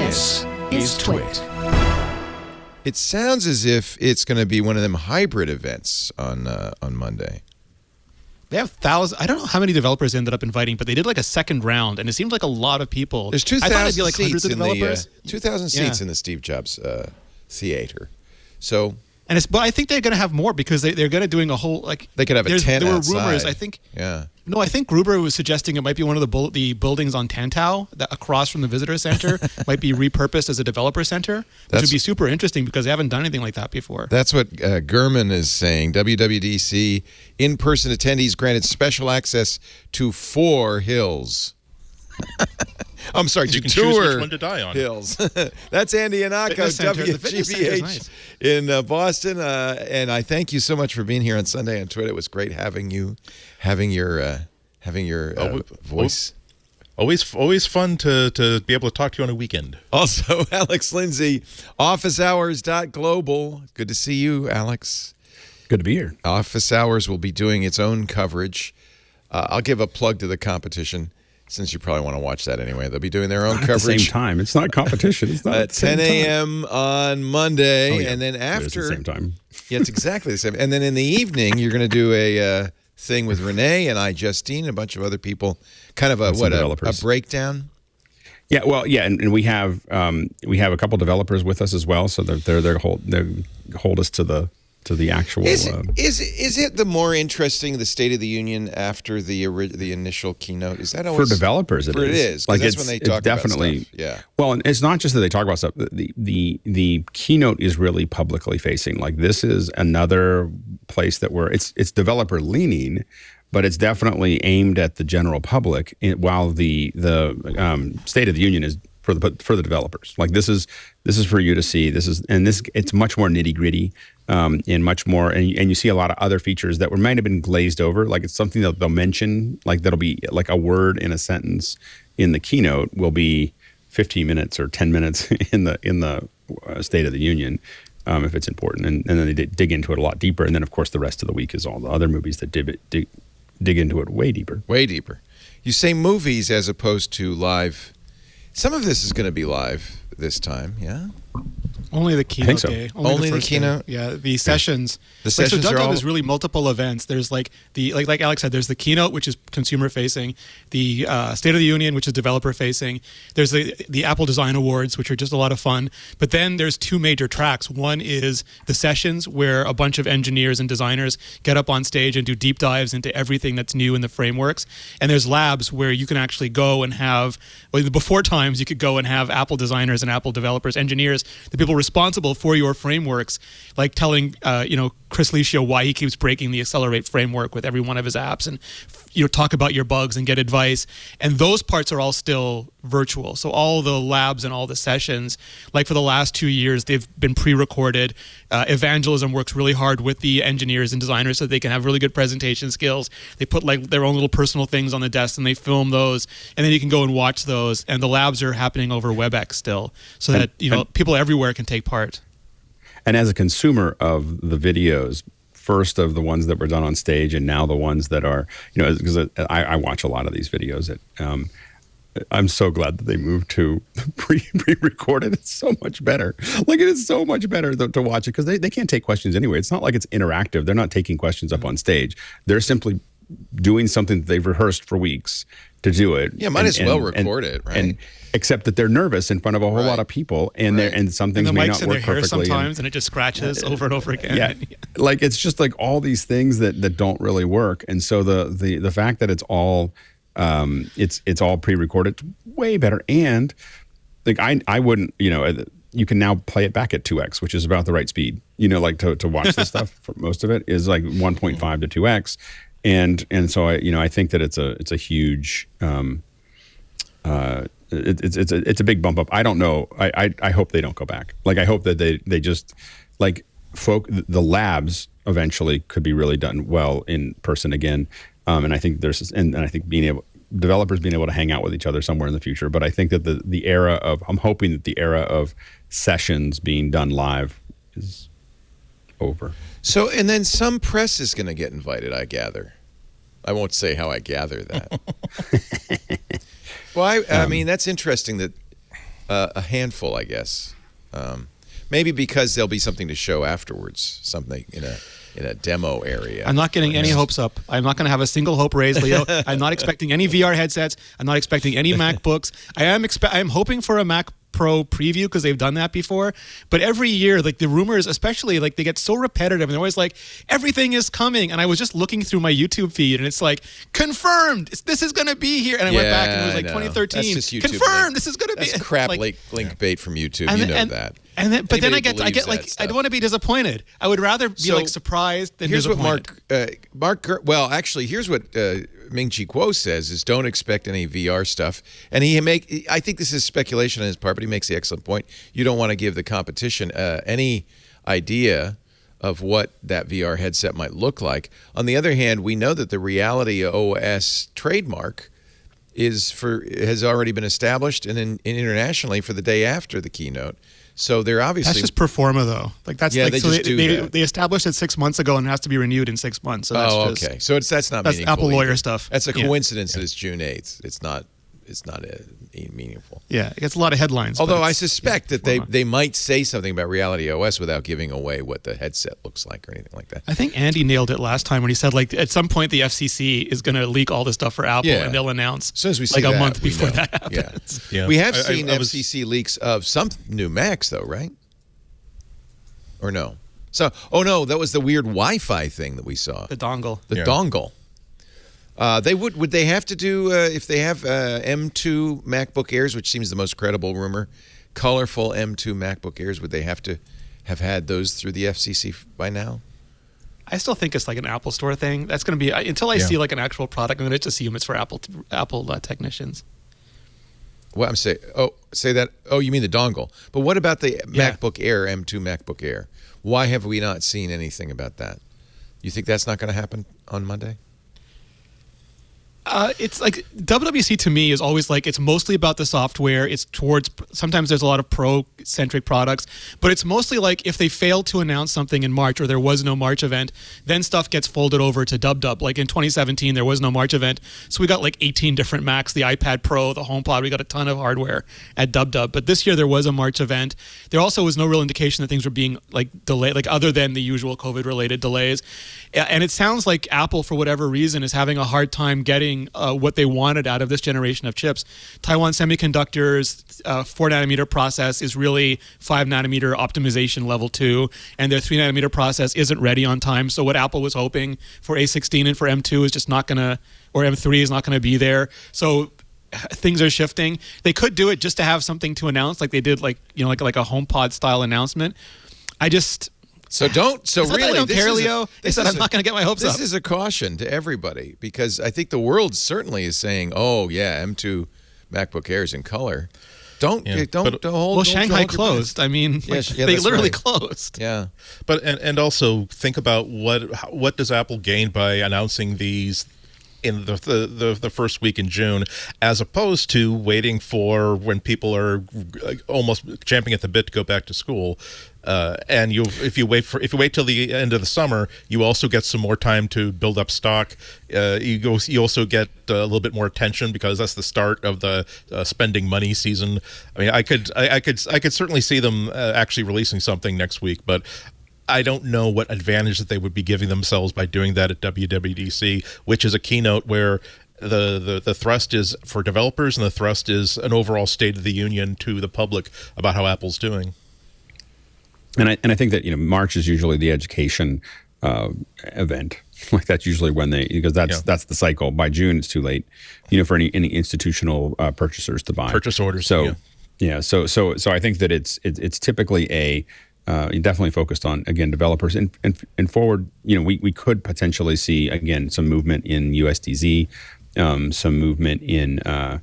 This is TWiT. It sounds as if it's going to be one of them hybrid events on Monday. They have thousands. I don't know how many developers ended up inviting, but they did like a second round, and it seemed like a lot of people. There's 2,000 I thought it'd be like seats hundreds of developers. 2,000 seats in the Steve Jobs theater. So, but I think they're going to have more because they're going to doing a whole like. They could have a tent There were outside. rumors. I think. Yeah. No, I think Gruber was suggesting it might be one of the buildings on Tantau that across from the visitor center might be repurposed as a developer center, which would be super interesting because they haven't done anything like that before. That's what Gurman is saying. WWDC in-person attendees granted special access to 4 hills. I'm sorry, you to can tour choose which one to die on. hills. That's Andy Ihnatko, WGBH in Boston. And I thank you so much for being here on Sunday on TWiT. It was great having you, having your voice. Always fun to be able to talk to you on a weekend. Also, Alex Lindsay, officehours.global. Good to see you, Alex. Good to be here. Office Hours will be doing its own coverage. I'll give a plug to the competition, since you probably want to watch that anyway. They'll be doing their own coverage. At the same time. It's not competition. It's not at 10 a.m. on Monday. And then after... It's the same time. Yeah, it's exactly the same. And then in the evening, you're going to do a thing with Rene and Justine and a bunch of other people. Kind of a breakdown? Yeah, well, yeah, and we have a couple developers with us as well, so they hold us to the actual. Is it the more interesting, the State of the Union after the initial keynote? Is that always for developers? It is. Like that's when they talk definitely, about stuff. Yeah. Well, and it's not just that they talk about stuff. The keynote is really publicly facing. Like this is another place that it's developer leaning, but it's definitely aimed at the general public. While the State of the Union is for the developers. Like this is for you to see. It's much more nitty gritty. And much more, and you see a lot of other features that might have been glazed over. Like it's something that they'll mention, like that'll be like a word in a sentence in the keynote will be 15 minutes or 10 minutes in the State of the Union if it's important, and then they dig into it a lot deeper. And then of course the rest of the week is all the other movies that dig into it way deeper. Way deeper. You say movies as opposed to live. Some of this is going to be live this time, yeah. Only the keynote so. day. Only the keynote. Day. Yeah, the sessions. The sessions so are all. is really multiple events. There's like like Alex said. There's the keynote, which is consumer facing. The State of the Union, which is developer facing. There's the Apple Design Awards, which are just a lot of fun. But then there's 2 major tracks. One is the sessions, where a bunch of engineers and designers get up on stage and do deep dives into everything that's new in the frameworks. And there's labs where you can actually go and have. Well, before times you could go and have Apple designers and Apple developers, engineers, the people responsible for your frameworks, like telling Chris Licio why he keeps breaking the Accelerate framework with every one of his apps, and talk about your bugs and get advice. And those parts are all still virtual. So all the labs and all the sessions, like for the last 2 years, they've been pre-recorded. Evangelism works really hard with the engineers and designers so they can have really good presentation skills. They put like their own little personal things on the desk and they film those, and then you can go and watch those. And the labs are happening over WebEx still, so that people everywhere can take part. And as a consumer of the videos, first of the ones that were done on stage, and now the ones that are, because I watch a lot of these videos. I'm so glad that they moved to pre-recorded. It's so much better. Like it is so much better to watch it because they can't take questions anyway. It's not like it's interactive. They're not taking questions up on stage. They're simply doing something that they've rehearsed for weeks to do it. Yeah, might as well record it, right? And except that they're nervous in front of a whole lot of people, and and some things may not work perfectly. Sometimes, and it just scratches over and over again. Yeah, like it's just like all these things that don't really work. And so the fact that it's all it's all pre-recorded, way better. And like I wouldn't, you can now play it back at 2x, which is about the right speed. Like to watch this stuff. For most of it is like 1.5 to 2x. And so I think that it's a huge it's a big bump up. I don't know. I hope they don't go back. Like I hope that they just like the labs eventually could be really done well in person again. And I think I think developers being able to hang out with each other somewhere in the future. But I think that I'm hoping that the era of sessions being done live is over. So, and then some press is going to get invited, I gather. I won't say how I gather that. Well, I mean, that's interesting that a handful, I guess. Maybe because there'll be something to show afterwards, something in a demo area. I'm not getting any hopes up. I'm not going to have a single hope raised, Leo. I'm not expecting any VR headsets. I'm not expecting any MacBooks. I am hoping for a Mac Pro preview because they've done that before. But every year, like the rumors, especially like they get so repetitive and they're always like, everything is coming. And I was just looking through my YouTube feed and it's like, confirmed, this is going to be here. And I went back and it was like 2013. That's just YouTube confirmed, this is going to be. That's crap link bait from YouTube. You know that. And then, but then I get like, I don't want to be disappointed. I would rather be like surprised than disappointed. Well, actually, here's what Ming-Chi Kuo says is don't expect any VR stuff. And I think this is speculation on his part, but he makes the excellent point. You don't want to give the competition any idea of what that VR headset might look like. On the other hand, we know that the Reality OS trademark has already been established and internationally for the day after the keynote. So they're obviously that's just pro forma though. Like that's like, they established it 6 months ago and it has to be renewed in 6 months. So that's okay. So that's not that's meaningful Apple lawyer either. stuff. That's a coincidence that it's June 8th. It's not meaningful. Yeah, it gets a lot of headlines. Although I suspect that they might say something about Reality OS without giving away what the headset looks like or anything like that. I think Andy nailed it last time when he said like at some point the FCC is going to leak all this stuff for Apple and they'll announce as soon as we see like that, a month before that happens. Yeah. We have seen FCC leaks of some new Macs though, right? Or no? So, no, that was the weird Wi-Fi thing that we saw. The dongle. The dongle. Would they have to do if they have M2 MacBook Airs, which seems the most credible rumor, colorful M2 MacBook Airs? Would they have to have had those through the FCC by now? I still think it's like an Apple Store thing. That's going to be until I see like an actual product. I'm going to just assume it's for Apple technicians. Well, I'm saying, say that. Oh, you mean the dongle? But what about the MacBook Air, M2 MacBook Air? Why have we not seen anything about that? You think that's not going to happen on Monday? It's like WWDC to me is always like it's mostly about the software. It's towards sometimes there's a lot of pro-centric products, but it's mostly like if they fail to announce something in March or there was no March event, then stuff gets folded over to WW. Like in 2017, there was no March event, so we got like 18 different Macs, the iPad Pro, the HomePod. We got a ton of hardware at WW. But this year there was a March event. There also was no real indication that things were being like delayed, like other than the usual COVID-related delays. And it sounds like Apple, for whatever reason, is having a hard time getting what they wanted out of this generation of chips. Taiwan Semiconductor's 4-nanometer process is really 5-nanometer optimization level 2, and their 3-nanometer process isn't ready on time. So what Apple was hoping for A16 and for M2 is just not going to, or M3 is not going to be there. So things are shifting. They could do it just to have something to announce, like they did, like a HomePod style announcement. I just. So don't. So it's really, I don't care, Leo. This I'm not going to get my hopes up. This is a caution to everybody because I think the world certainly is saying, "Oh yeah, M2 MacBook Airs in color." Don't hold. Well, Shanghai closed. I mean, they literally closed. Yeah, but and also think about what does Apple gain by announcing these in the first week in June, as opposed to waiting for when people are almost champing at the bit to go back to school. And if you wait till the end of the summer, you also get some more time to build up stock. You also get a little bit more attention because that's the start of the spending money season. I mean, I could certainly see them actually releasing something next week, but I don't know what advantage that they would be giving themselves by doing that at WWDC, which is a keynote where the thrust is for developers and the thrust is an overall State of the Union to the public about how Apple's doing. And I think that March is usually the education event. Like that's usually when because that's the cycle. By June it's too late, for any institutional purchasers to buy purchase orders. So so I think that it's typically definitely focused on, again, developers and forward. We could potentially see again some movement in USDZ, some movement in a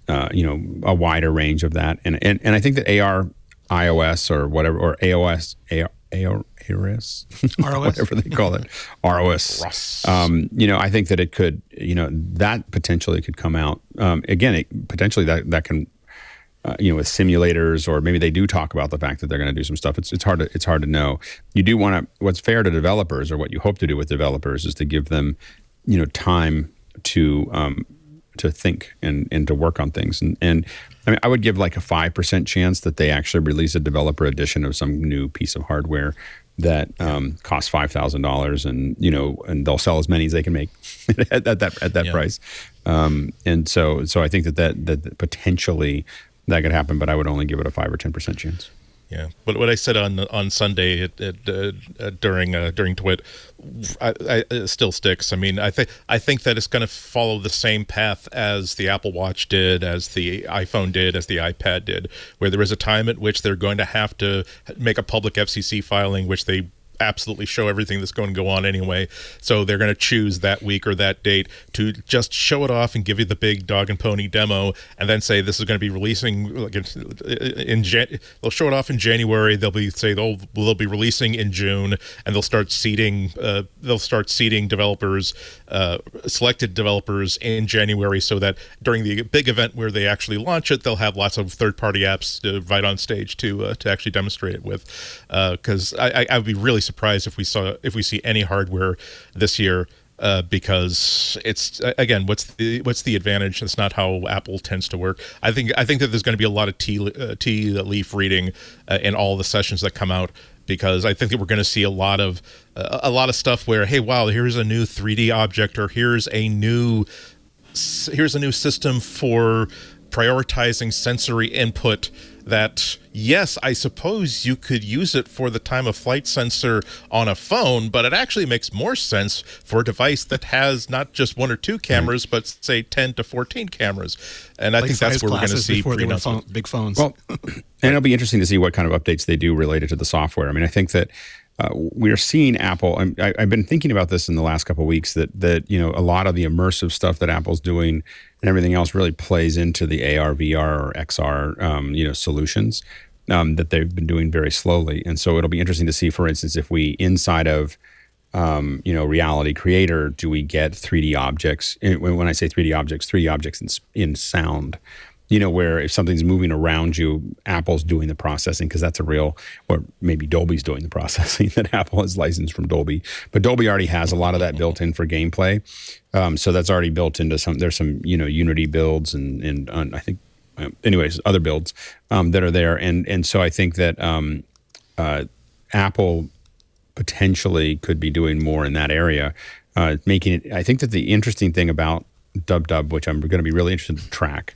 wider range of that, and I think that iOS or whatever, or AOS, ROS, whatever they call it, ROS. I think that it could, that potentially could come out. Again, potentially that can, with simulators, or maybe they do talk about the fact that they're going to do some stuff. It's hard to know. You do want to. What's fair to developers, or what you hope to do with developers, is to give them, time to think and to work on things. And I mean, I would give like a 5% chance that they actually release a developer edition of some new piece of hardware that costs $5,000, and they'll sell as many as they can make at that price. And so I think that potentially that could happen, but I would only give it a 5 or 10% chance. Yeah, but what I said on Sunday during TWiT, it still sticks. I mean, I think that it's going to follow the same path as the Apple Watch did, as the iPhone did, as the iPad did, where there is a time at which they're going to have to make a public FCC filing, which they absolutely show everything that's going to go on anyway. So they're going to choose that week or that date to just show it off and give you the big dog and pony demo, and then say this is going to be releasing they'll show it off in January. They'll be releasing in June, and they'll start seeding developers, selected developers in January, so that during the big event where they actually launch it, they'll have lots of third-party apps to invite on stage to actually demonstrate it with. Because I would be really surprised if we see any hardware this year, because it's, again, what's the advantage? That's not how Apple tends to work. I think that there's going to be a lot of tea leaf reading in all the sessions that come out, because I think that we're going to see a lot of stuff where, hey, wow, here's a new 3D object, or here's a new system for prioritizing sensory input that, yes, I suppose you could use it for the time of flight sensor on a phone, but it actually makes more sense for a device that has not just 1 or 2 cameras, but say 10 to 14 cameras. And I think that's where we're going to see big phones. Well, and it'll be interesting to see what kind of updates they do related to the software. I mean, I think that we're seeing Apple. I've been thinking about this in the last couple of weeks, that a lot of the immersive stuff that Apple's doing and everything else really plays into the AR, VR, or XR solutions that they've been doing very slowly. And so it'll be interesting to see, for instance, if we inside of Reality Creator, do we get 3D objects? When I say 3D objects in sound. Where if something's moving around you, Apple's doing the processing, because that's or maybe Dolby's doing the processing that Apple has licensed from Dolby. But Dolby already has a lot of that built in for gameplay. So that's already built into there's some, Unity builds and I think, anyways, other builds that are there. And so I think that Apple potentially could be doing more in that area, making it, I think that the interesting thing about WWDC, which I'm going to be really interested to track,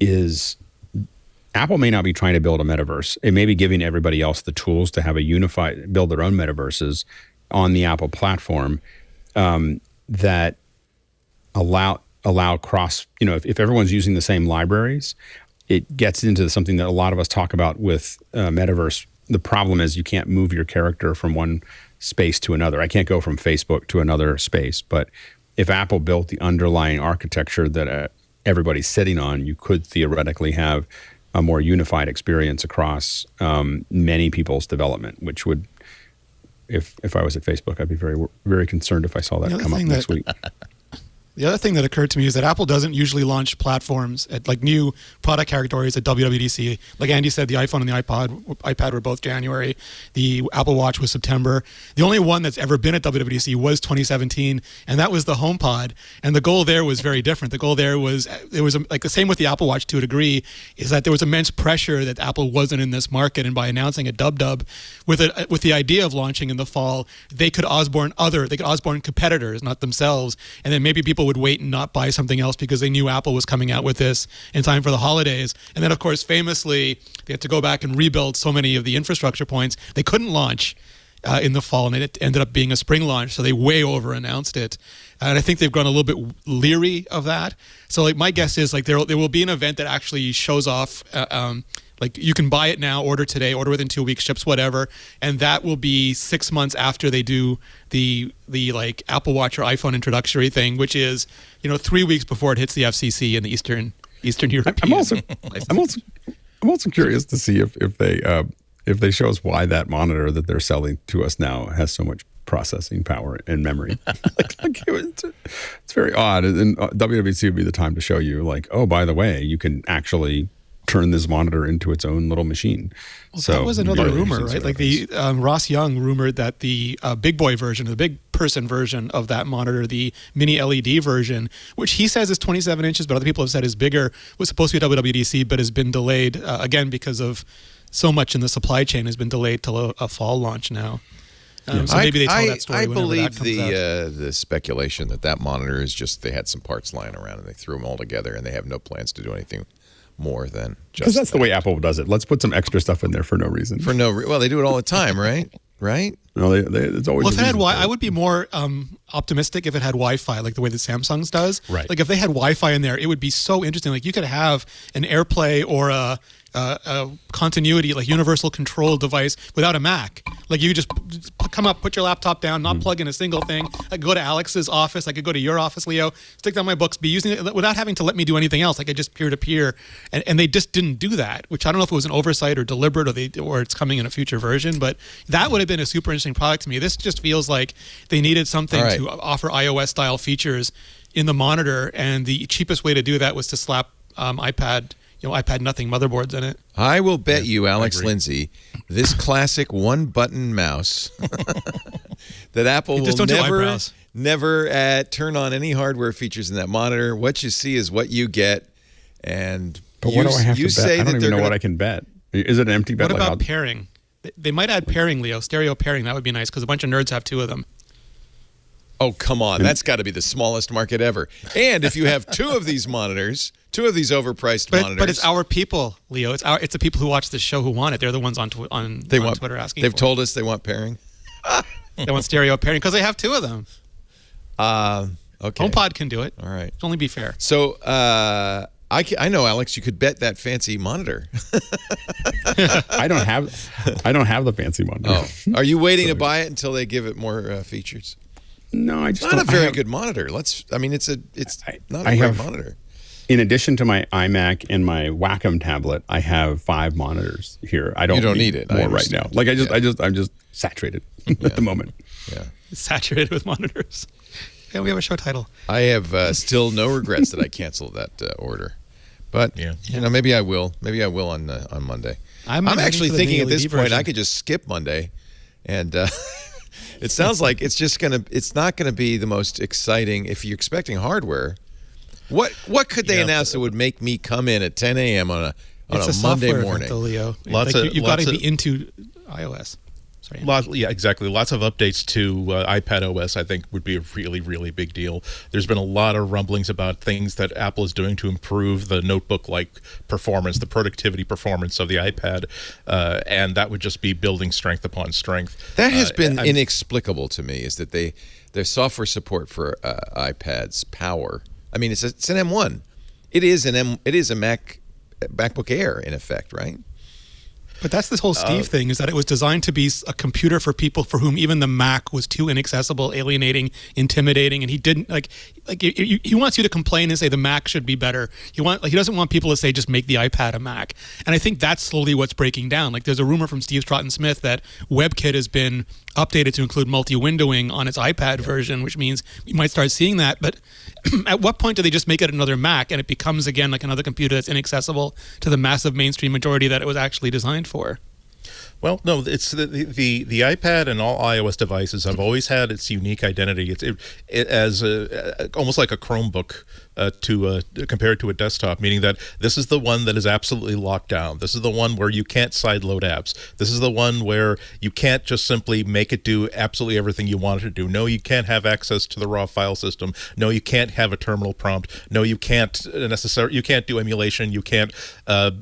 is Apple may not be trying to build a metaverse. It may be giving everybody else the tools to have build their own metaverses on the Apple platform that allow cross, if everyone's using the same libraries, it gets into something that a lot of us talk about with metaverse. The problem is you can't move your character from one space to another. I can't go from Facebook to another space. But if Apple built the underlying architecture that everybody's sitting on, you could theoretically have a more unified experience across many people's development, which would, if I was at Facebook, I'd be very, very concerned if I saw that come up next week. The other thing that occurred to me is that Apple doesn't usually launch platforms at like new product categories at WWDC. Like Andy said, the iPhone and the iPad were both January. The Apple Watch was September. The only one that's ever been at WWDC was 2017, and that was the HomePod. And the goal there was very different. The goal there was, like the same with the Apple Watch to a degree, is that there was immense pressure that Apple wasn't in this market, and by announcing a WWDC with the idea of launching in the fall, they could osborne competitors, not themselves, and then maybe people would wait and not buy something else because they knew Apple was coming out with this in time for the holidays. And then, of course, famously, they had to go back and rebuild so many of the infrastructure points. They couldn't launch in the fall, and it ended up being a spring launch, so they way over-announced it. And I think they've gone a little bit leery of that. So, like, my guess is, like, there will be an event that actually shows off like you can buy it now, order today, order within 2 weeks, ships whatever, and that will be 6 months after they do the like Apple Watch or iPhone introductory thing, which is 3 weeks before it hits the FCC in the Eastern European. I'm also curious to see if they show us why that monitor that they're selling to us now has so much processing power and memory. It's very odd, and WWDC would be the time to show you, like, oh, by the way, you can actually turn this monitor into its own little machine. Well, so that was another really rumor, right? Like the Ross Young rumored that the big boy version, the big person version of that monitor, the mini LED version, which he says is 27 inches, but other people have said is bigger, was supposed to be WWDC, but has been delayed again because of so much in the supply chain has been delayed till a fall launch now. So maybe they tell that story. I believe that comes the speculation that monitor is just they had some parts lying around and they threw them all together and they have no plans to do anything more than just because that's the way Apple does it. Let's put some extra stuff in there for no reason. Well, they do it all the time, right? Right? No, it's always. Well, if it had I would be more optimistic if it had Wi-Fi, like the way that Samsung's does. Right. Like if they had Wi-Fi in there, it would be so interesting. Like you could have an AirPlay or a continuity, like universal control device without a Mac. Like you just come up, put your laptop down, not plug in a single thing. I could go to Alex's office. I could go to your office, Leo, stick down my books, be using it without having to let me do anything else. Like I just peer-to-peer. And they just didn't do that, which I don't know if it was an oversight or deliberate or it's coming in a future version, but that would have been a super interesting product to me. This just feels like they needed something to offer iOS-style features in the monitor, and the cheapest way to do that was to slap iPad nothing motherboards in it. I will bet you, Alex Lindsay, this classic one-button mouse that Apple will never turn on any hardware features in that monitor. What you see is what you get, and what do I have to bet? I don't even know what I can bet. Is it an empty bet? What about pairing? They might add pairing, Leo, stereo pairing. That would be nice because a bunch of nerds have two of them. Oh, come on. That's got to be the smallest market ever. And if you have two of these monitors, two of these overpriced monitors. But it's our people, Leo. It's the people who watch this show who want it. They're the ones on Twitter asking They've told us they want pairing. They want stereo pairing because they have two of them. Okay. HomePod can do it. All right. It'll only be fair. So I know, Alex, you could bet that fancy monitor. I don't have the fancy monitor. Oh. Are you waiting to buy it until they give it more features? No, I just it's not a very good monitor. It's not a great monitor. In addition to my iMac and my Wacom tablet, I have 5 monitors here. I don't need it more right now. Like I'm just saturated at the moment. Yeah, saturated with monitors. Yeah, we have a show title. I have still no regrets that I canceled that order, but maybe I will. Maybe I will on Monday. I'm actually thinking at this point I could just skip Monday, and. It sounds like it's not gonna be the most exciting if you're expecting hardware. What could they announce that would make me come in at 10 a.m. on a Monday morning? Event, Leo. You've got to be into iOS. Sorry. Exactly. Lots of updates to iPad OS, I think, would be a really, really big deal. There's been a lot of rumblings about things that Apple is doing to improve the notebook-like performance, the productivity performance of the iPad, and that would just be building strength upon strength. That has been inexplicable to me, is that their software support for iPad's power. I mean, it's an M1. It is a MacBook Air, in effect, right? But that's this whole Steve thing, is that it was designed to be a computer for people for whom even the Mac was too inaccessible, alienating, intimidating, and he didn't he wants you to complain and say the Mac should be better. He doesn't want people to say just make the iPad a Mac. And I think that's slowly what's breaking down. Like there's a rumor from Steve Stratton-Smith that WebKit has been updated to include multi-windowing on its iPad version, which means we might start seeing that. But at what point do they just make it another Mac and it becomes again like another computer that's inaccessible to the massive mainstream majority that it was actually designed for? Well, no, it's the iPad and all iOS devices have always had its unique identity. It as almost like a Chromebook compared to a desktop, meaning that this is the one that is absolutely locked down. This is the one where you can't sideload apps. This is the one where you can't just simply make it do absolutely everything you want it to do. No, you can't have access to the raw file system. No, you can't have a terminal prompt. No, you can't you can't do emulation. You can't build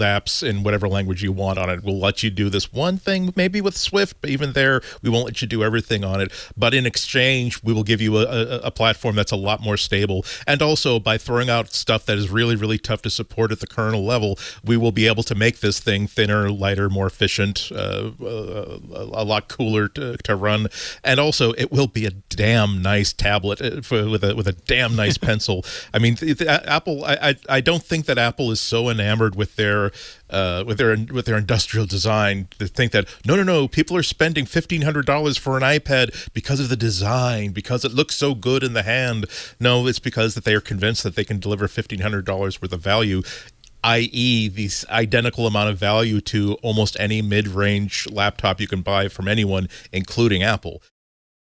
apps in whatever language you want on it. We'll let you do this one thing maybe with Swift, but even there we won't let you do everything on it. But in exchange, we will give you a platform that's a lot more stable. And also, by throwing out stuff that is really, really tough to support at the kernel level, we will be able to make this thing thinner, lighter, more efficient, a lot cooler to run. And also, it will be a damn nice tablet with a damn nice pencil. I mean, Apple. I don't think that Apple is so enamored with their with their industrial design, to think that no, people are spending $1,500 for an iPad because of the design, because it looks so good in the hand. No, it's because that they are convinced that they can deliver $1,500 worth of value, i.e. the identical amount of value to almost any mid-range laptop you can buy from anyone, including Apple.